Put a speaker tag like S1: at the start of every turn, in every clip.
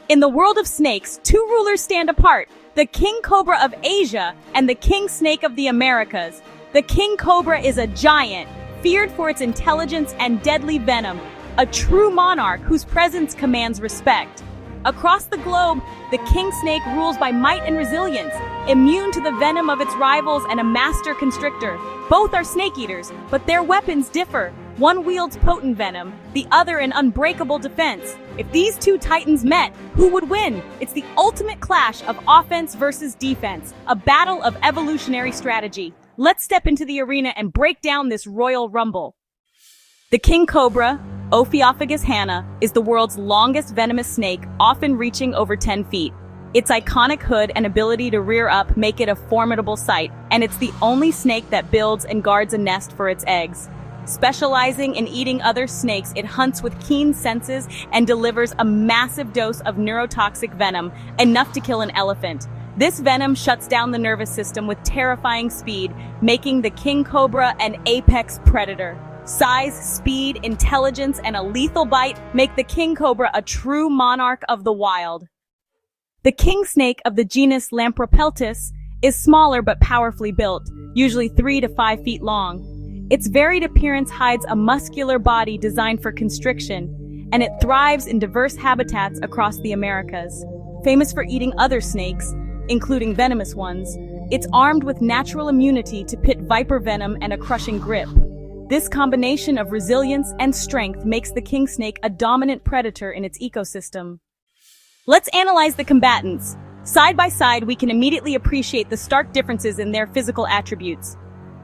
S1: In the world of snakes, two rulers stand apart, the king cobra of Asia and the king snake of the Americas. The king cobra is a giant, feared for its intelligence and deadly venom, a true monarch whose presence commands respect. Across the globe, the king snake rules by might and resilience, immune to the venom of its rivals and a master constrictor. Both are snake eaters, but their weapons differ. One wields potent venom, the other an unbreakable defense. If these two titans met, who would win? It's the ultimate clash of offense versus defense, a battle of evolutionary strategy. Let's step into the arena and break down this royal rumble. The king cobra, Ophiophagus hanna, is the world's longest venomous snake, often reaching over 10 feet. Its iconic hood and ability to rear up make it a formidable sight, and it's the only snake that builds and guards a nest for its eggs. Specializing in eating other snakes, it hunts with keen senses and delivers a massive dose of neurotoxic venom, enough to kill an elephant. This venom shuts down the nervous system with terrifying speed, making the king cobra an apex predator. Size, speed, intelligence, and a lethal bite make the king cobra a true monarch of the wild. The king snake of the genus Lampropeltis is smaller but powerfully built, usually 3 to 5 feet long. Its varied appearance hides a muscular body designed for constriction, and it thrives in diverse habitats across the Americas. Famous for eating other snakes, including venomous ones, it's armed with natural immunity to pit viper venom and a crushing grip. This combination of resilience and strength makes the king snake a dominant predator in its ecosystem. Let's analyze the combatants. Side by side, we can immediately appreciate the stark differences in their physical attributes.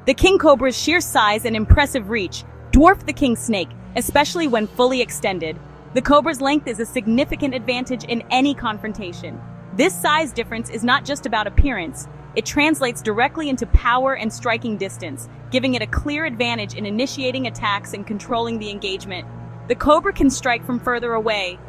S1: The king cobra's sheer size and impressive reach dwarf the king snake, especially when fully extended. The cobra's length is a significant advantage in any confrontation. This size difference is not just about appearance. It translates directly into power and striking distance, giving it a clear advantage in initiating attacks and controlling the engagement. The cobra can strike from further away,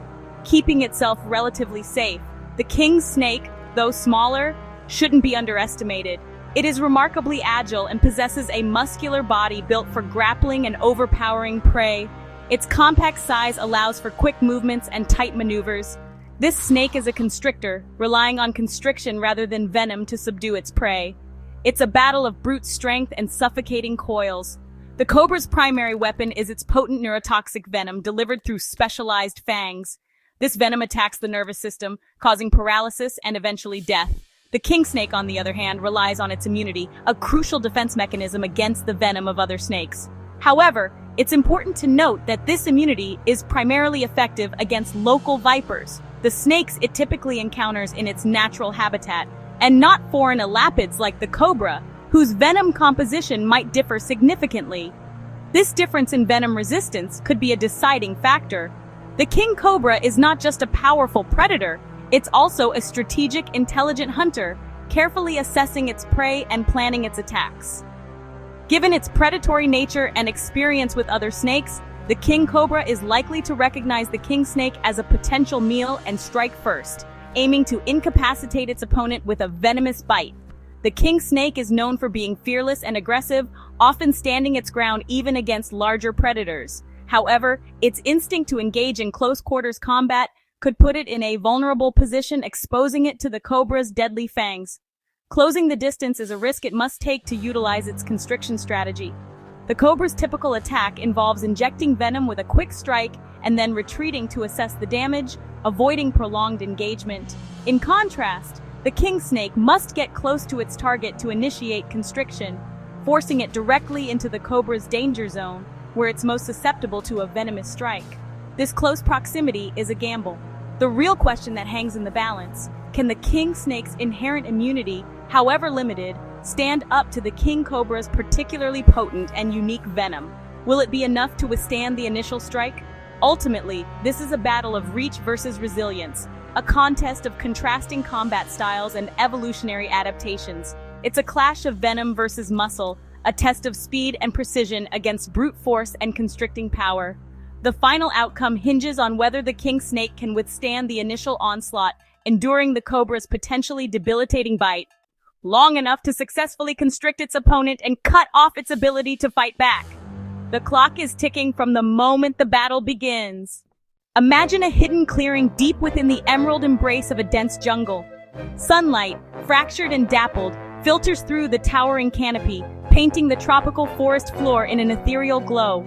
S1: keeping itself relatively safe. The king snake, though smaller, shouldn't be underestimated. It is remarkably agile and possesses a muscular body built for grappling and overpowering prey. Its compact size allows for quick movements and tight maneuvers. This snake is a constrictor, relying on constriction rather than venom to subdue its prey. It's a battle of brute strength and suffocating coils. The cobra's primary weapon is its potent neurotoxic venom delivered through specialized fangs. This venom attacks the nervous system, causing paralysis and eventually death. The king snake, on the other hand, relies on its immunity, a crucial defense mechanism against the venom of other snakes. However, it's important to note that this immunity is primarily effective against local vipers, the snakes it typically encounters in its natural habitat, and not foreign elapids like the cobra, whose venom composition might differ significantly. This difference in venom resistance could be a deciding factor. The king cobra is not just a powerful predator, it's also a strategic, intelligent hunter, carefully assessing its prey and planning its attacks. Given its predatory nature and experience with other snakes, the king cobra is likely to recognize the king snake as a potential meal and strike first, aiming to incapacitate its opponent with a venomous bite. The king snake is known for being fearless and aggressive, often standing its ground even against larger predators. However, its instinct to engage in close-quarters combat could put it in a vulnerable position, exposing it to the cobra's deadly fangs. Closing the distance is a risk it must take to utilize its constriction strategy. The cobra's typical attack involves injecting venom with a quick strike and then retreating to assess the damage, avoiding prolonged engagement. In contrast, the king snake must get close to its target to initiate constriction, forcing it directly into the cobra's danger zone, where it's most susceptible to a venomous strike. This close proximity is a gamble. The real question that hangs in the balance: can the king snake's inherent immunity, however limited, stand up to the king cobra's particularly potent and unique venom? Will it be enough to withstand the initial strike? Ultimately, this is a battle of reach versus resilience, a contest of contrasting combat styles and evolutionary adaptations. It's a clash of venom versus muscle, a test of speed and precision against brute force and constricting power. The final outcome hinges on whether the king snake can withstand the initial onslaught, enduring the cobra's potentially debilitating bite long enough to successfully constrict its opponent and cut off its ability to fight back. The clock is ticking from the moment the battle begins. Imagine a hidden clearing deep within the emerald embrace of a dense jungle. Sunlight, fractured and dappled, filters through the towering canopy, painting the tropical forest floor in an ethereal glow.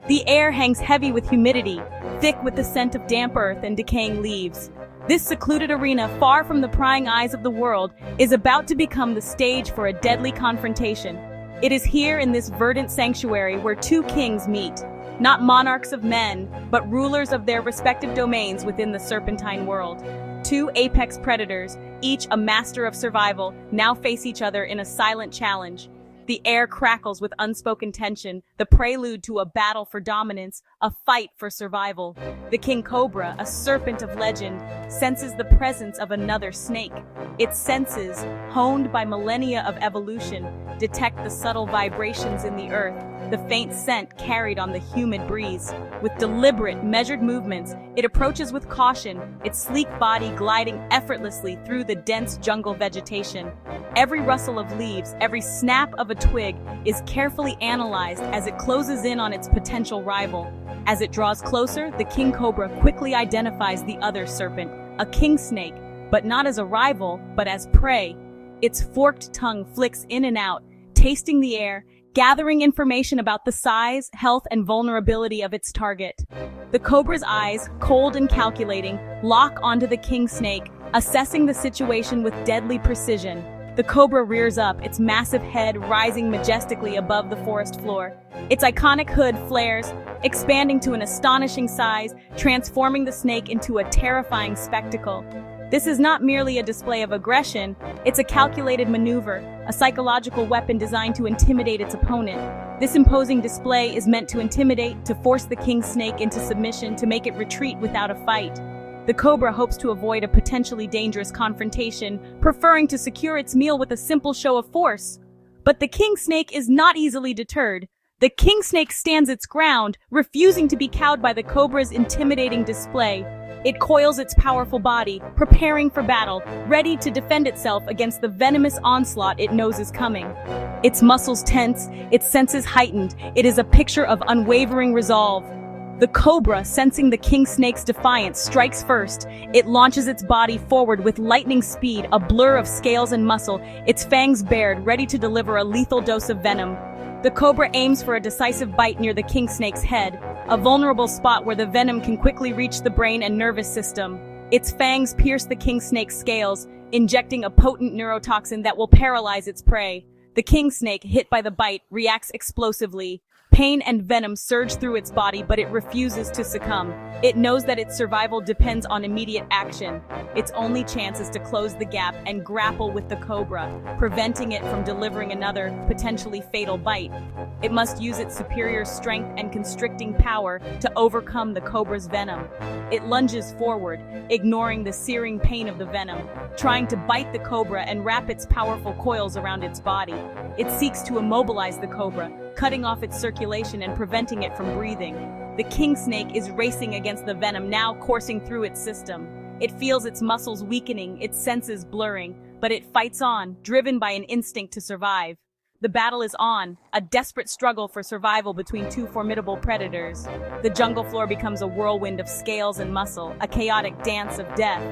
S1: The air hangs heavy with humidity, thick with the scent of damp earth and decaying leaves. This secluded arena, far from the prying eyes of the world, is about to become the stage for a deadly confrontation. It is here in this verdant sanctuary where two kings meet, not monarchs of men, but rulers of their respective domains within the serpentine world. Two apex predators, each a master of survival, now face each other in a silent challenge. The air crackles with unspoken tension, the prelude to a battle for dominance, a fight for survival. The king cobra, a serpent of legend, senses the presence of another snake. Its senses, honed by millennia of evolution, detect the subtle vibrations in the earth, the faint scent carried on the humid breeze. With deliberate, measured movements, it approaches with caution, its sleek body gliding effortlessly through the dense jungle vegetation. Every rustle of leaves, every snap of a twig is carefully analyzed as it closes in on its potential rival. As it draws closer, the king cobra quickly identifies the other serpent, a king snake, but not as a rival, but as prey. Its forked tongue flicks in and out, tasting the air, gathering information about the size, health, and vulnerability of its target. The cobra's eyes, cold and calculating, lock onto the king snake, assessing the situation with deadly precision. The cobra rears up, its massive head rising majestically above the forest floor. Its iconic hood flares, expanding to an astonishing size, transforming the snake into a terrifying spectacle. This is not merely a display of aggression, it's a calculated maneuver, a psychological weapon designed to intimidate its opponent. This imposing display is meant to intimidate, to force the king snake into submission, to make it retreat without a fight. The cobra hopes to avoid a potentially dangerous confrontation, preferring to secure its meal with a simple show of force. But the king snake is not easily deterred. The king snake stands its ground, refusing to be cowed by the cobra's intimidating display. It coils its powerful body, preparing for battle, ready to defend itself against the venomous onslaught it knows is coming. Its muscles tense, its senses heightened. It is a picture of unwavering resolve. The cobra, sensing the king snake's defiance, strikes first. It launches its body forward with lightning speed, a blur of scales and muscle, its fangs bared, ready to deliver a lethal dose of venom. The cobra aims for a decisive bite near the king snake's head, a vulnerable spot where the venom can quickly reach the brain and nervous system. Its fangs pierce the king snake's scales, injecting a potent neurotoxin that will paralyze its prey. The king snake, hit by the bite, reacts explosively. Pain and venom surge through its body, but it refuses to succumb. It knows that its survival depends on immediate action. Its only chance is to close the gap and grapple with the cobra, preventing it from delivering another, potentially fatal bite. It must use its superior strength and constricting power to overcome the cobra's venom. It lunges forward, ignoring the searing pain of the venom, trying to bite the cobra and wrap its powerful coils around its body. It seeks to immobilize the cobra, cutting off its circulation and preventing it from breathing. The king snake is racing against the venom, now coursing through its system. It feels its muscles weakening, its senses blurring, but it fights on, driven by an instinct to survive. The battle is on, a desperate struggle for survival between two formidable predators. The jungle floor becomes a whirlwind of scales and muscle, a chaotic dance of death.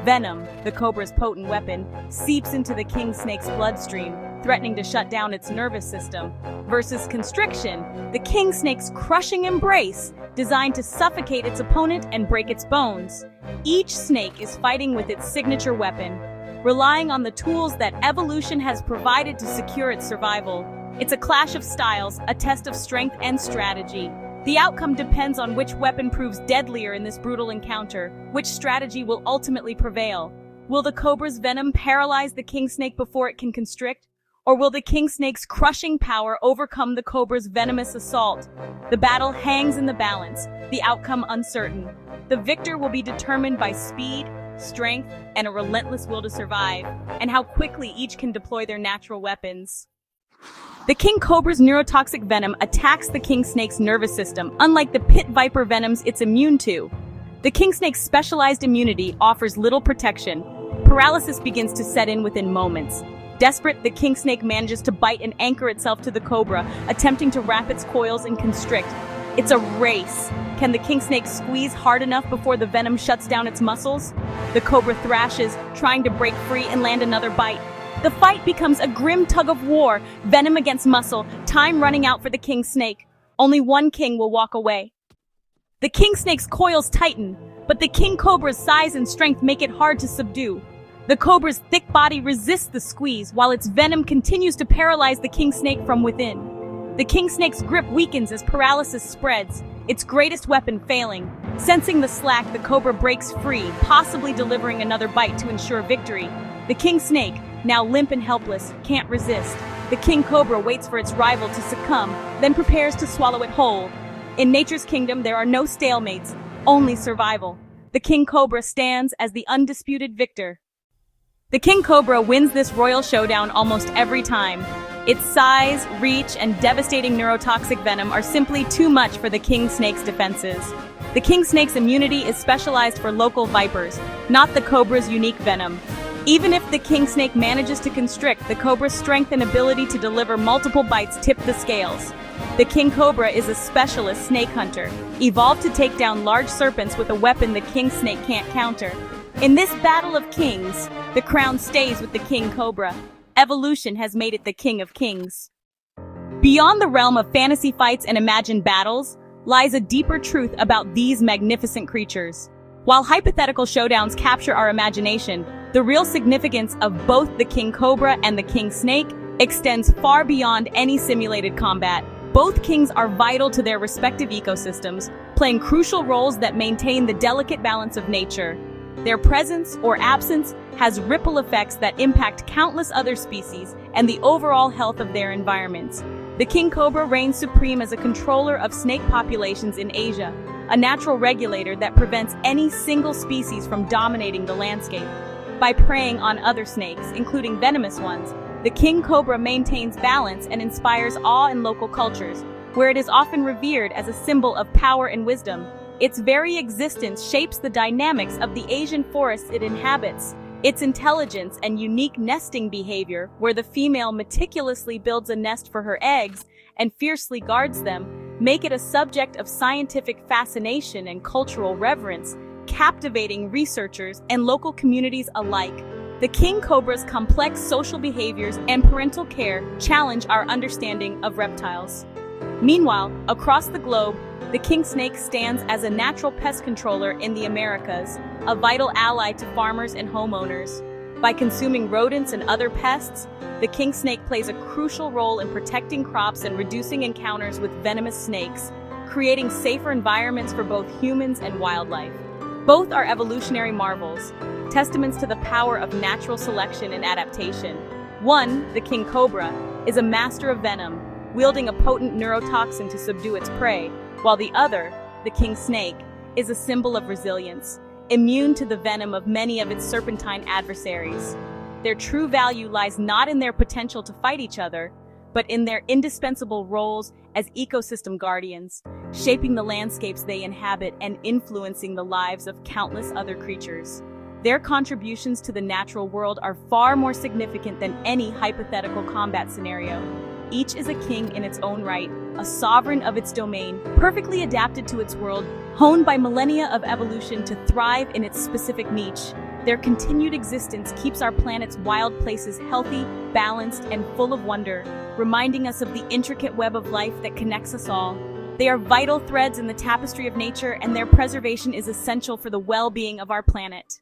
S1: Venom, the cobra's potent weapon, seeps into the king snake's bloodstream, threatening to shut down its nervous system. Versus constriction, the king snake's crushing embrace, designed to suffocate its opponent and break its bones. Each snake is fighting with its signature weapon, relying on the tools that evolution has provided to secure its survival. It's a clash of styles, a test of strength and strategy. The outcome depends on which weapon proves deadlier in this brutal encounter, which strategy will ultimately prevail. Will the cobra's venom paralyze the king snake before it can constrict? Or will the king snake's crushing power overcome the cobra's venomous assault? The battle hangs in the balance, the outcome uncertain. The victor will be determined by speed, strength, and a relentless will to survive, and how quickly each can deploy their natural weapons. The king cobra's neurotoxic venom attacks the king snake's nervous system, unlike the pit viper venoms it's immune to. The king snake's specialized immunity offers little protection. Paralysis begins to set in within moments. Desperate, the king snake manages to bite and anchor itself to the cobra, attempting to wrap its coils and constrict. It's a race. Can the king snake squeeze hard enough before the venom shuts down its muscles? The cobra thrashes, trying to break free and land another bite. The fight becomes a grim tug of war, venom against muscle, time running out for the king snake. Only one king will walk away. The king snake's coils tighten, but the king cobra's size and strength make it hard to subdue. The cobra's thick body resists the squeeze, while its venom continues to paralyze the king snake from within. The king snake's grip weakens as paralysis spreads, its greatest weapon failing. Sensing the slack, the cobra breaks free, possibly delivering another bite to ensure victory. The king snake, now limp and helpless, can't resist. The king cobra waits for its rival to succumb, then prepares to swallow it whole. In nature's kingdom, there are no stalemates, only survival. The king cobra stands as the undisputed victor. The king cobra wins this royal showdown almost every time. Its size, reach, and devastating neurotoxic venom are simply too much for the king snake's defenses. The king snake's immunity is specialized for local vipers, not the cobra's unique venom. Even if the king snake manages to constrict, the cobra's strength and ability to deliver multiple bites tip the scales. The king cobra is a specialist snake hunter, evolved to take down large serpents with a weapon the king snake can't counter. In this battle of kings, the crown stays with the king cobra. Evolution has made it the king of kings. Beyond the realm of fantasy fights and imagined battles lies a deeper truth about these magnificent creatures. While hypothetical showdowns capture our imagination, the real significance of both the king cobra and the king snake extends far beyond any simulated combat. Both kings are vital to their respective ecosystems, playing crucial roles that maintain the delicate balance of nature. Their presence or absence has ripple effects that impact countless other species and the overall health of their environments. The king cobra reigns supreme as a controller of snake populations in Asia, a natural regulator that prevents any single species from dominating the landscape. By preying on other snakes, including venomous ones, the king cobra maintains balance and inspires awe in local cultures, where it is often revered as a symbol of power and wisdom. Its very existence shapes the dynamics of the Asian forests it inhabits. Its intelligence and unique nesting behavior, where the female meticulously builds a nest for her eggs and fiercely guards them, make it a subject of scientific fascination and cultural reverence, captivating researchers and local communities alike. The king cobra's complex social behaviors and parental care challenge our understanding of reptiles. Meanwhile, across the globe, the king snake stands as a natural pest controller in the Americas, a vital ally to farmers and homeowners. By consuming rodents and other pests, the king snake plays a crucial role in protecting crops and reducing encounters with venomous snakes, creating safer environments for both humans and wildlife. Both are evolutionary marvels, testaments to the power of natural selection and adaptation. One, the king cobra, is a master of venom, wielding a potent neurotoxin to subdue its prey, while the other, the king snake, is a symbol of resilience, immune to the venom of many of its serpentine adversaries. Their true value lies not in their potential to fight each other, but in their indispensable roles as ecosystem guardians, shaping the landscapes they inhabit and influencing the lives of countless other creatures. Their contributions to the natural world are far more significant than any hypothetical combat scenario. Each is a king in its own right, a sovereign of its domain, perfectly adapted to its world, honed by millennia of evolution to thrive in its specific niche. Their continued existence keeps our planet's wild places healthy, balanced, and full of wonder, reminding us of the intricate web of life that connects us all. They are vital threads in the tapestry of nature, and their preservation is essential for the well-being of our planet.